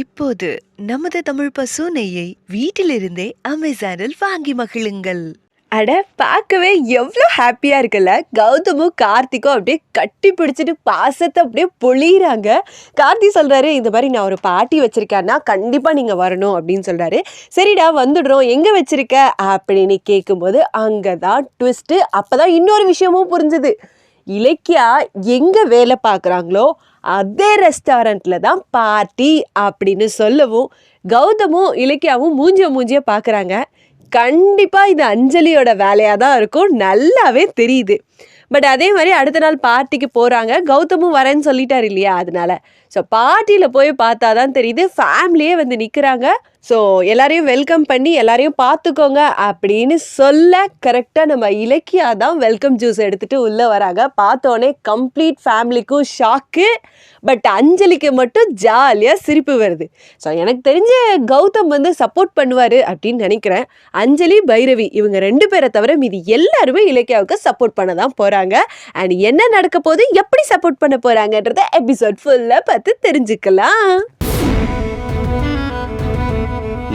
இப்போது நமது தமிழ் பசு நெய்யை வீட்டிலிருந்தே அமேசானில் வாங்கி மகிழுங்கள். அட பார்க்கவே எவ்வளோ ஹாப்பியாக இருக்குல்ல. கௌதமும் கார்த்திக்கும் அப்படியே கட்டி பிடிச்சிட்டு பாசத்தை அப்படியே பொழியிறாங்க. கார்த்தி சொல்கிறாரு, இந்த மாதிரி நான் ஒரு பார்ட்டி வச்சுருக்கேன்னா கண்டிப்பாக நீங்கள் வரணும் அப்படின்னு சொல்கிறாரு. சரிடா வந்துடுறோம், எங்கே வச்சுருக்க அப்படின்னு கேட்கும்போது அங்கே தான் ட்விஸ்ட்டு. அப்போ தான் இன்னொரு விஷயமும் புரிஞ்சுது. இலக்கியா எங்கே வேலை பார்க்குறாங்களோ அதே ரெஸ்டாரண்ட்டில் தான் பார்ட்டி அப்படின்னு சொல்லவும் கௌதமும் இலக்கியாவும் மூஞ்சிய பார்க்குறாங்க. கண்டிப்பாக இது அஞ்சலியோட வேலையாக தான் இருக்கும், நல்லாவே தெரியுது. பட் அதே மாதிரி அடுத்த நாள் பார்ட்டிக்கு போகிறாங்க. கௌதமும் வரேன்னு சொல்லிட்டார் இல்லையா, அதனால ஸோ பார்ட்டியில் போய் பார்த்தா தான் தெரியுது ஃபேமிலியே வந்து நிற்கிறாங்க. ஸோ எல்லாரையும் வெல்கம் பண்ணி எல்லாரையும் பார்த்துக்கோங்க அப்படின்னு சொல்ல கரெக்டாக நம்ம இலக்கியா தான் வெல்கம் ஜூஸ் எடுத்துகிட்டு உள்ளே வராங்க. பார்த்தோன்னே கம்ப்ளீட் ஃபேமிலிக்கும் ஷாக்கு. பட் அஞ்சலிக்கு மட்டும் ஜாலியாக சிரிப்பு வருது. ஸோ எனக்கு தெரிஞ்ச கௌதம் வந்து சப்போர்ட் பண்ணுவார் அப்படின்னு நினைக்கிறேன். அஞ்சலி, பைரவி இவங்க 2 பேரை தவிர மீதி எல்லாருமே இலக்கியாவுக்கு சப்போர்ட் பண்ண தான் போகிறாங்க. அண்ட் என்ன நடக்க போது, எப்படி சப்போர்ட் பண்ண போகிறாங்கன்றத எபிசோட் ஃபுல்லாக பார்த்து தெரிஞ்சுக்கலாம்.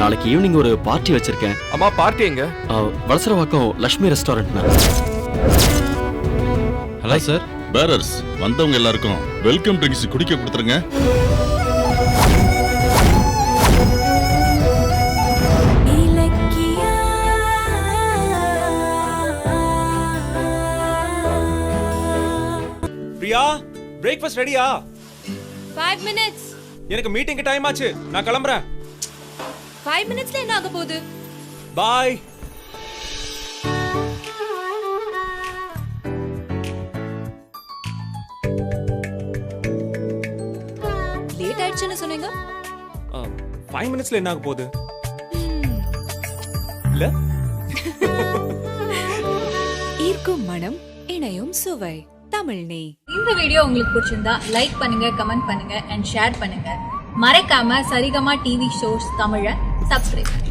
நாளைக்கு ஈவினிங் ஒரு பார்ட்டி வச்சிருக்கேன். அம்மா, பார்ட்டி எங்க? Valasaravakkam Lakshmi restaurant. Hello sir. Bearers வந்தவங்க எல்லாருக்கும் வெல்கம் ட்ரிங்க்ஸ் குடிக்க கொடுத்துருங்க. பிரியா, பிரேக்ஃபாஸ்ட் ரெடியா? 5 minutes. எனக்கு மீட்டிங்க்கு டைம் ஆச்சு, நான் கிளம்புறேன். 5 minutesல என்ன ஆக போகுது? பாய். லேட் ஆயிடுச்சுன்னு சொன்னீங்க. 5 minutesல என்ன ஆக போகுது? இல்ல ஈர்க்கும் மனம், இணையும் சுவை, தமிழ் நெய். இந்த வீடியோ உங்களுக்கு பிடிச்சிருந்தா லைக் பண்ணுங்க, கமெண்ட் பண்ணுங்க அண்ட் ஷேர் பண்ணுங்க. மறக்காம சரிகமா டிவி ஷோஸ் தமிழை சப்ஸ்கிரைப் பண்ணுங்க.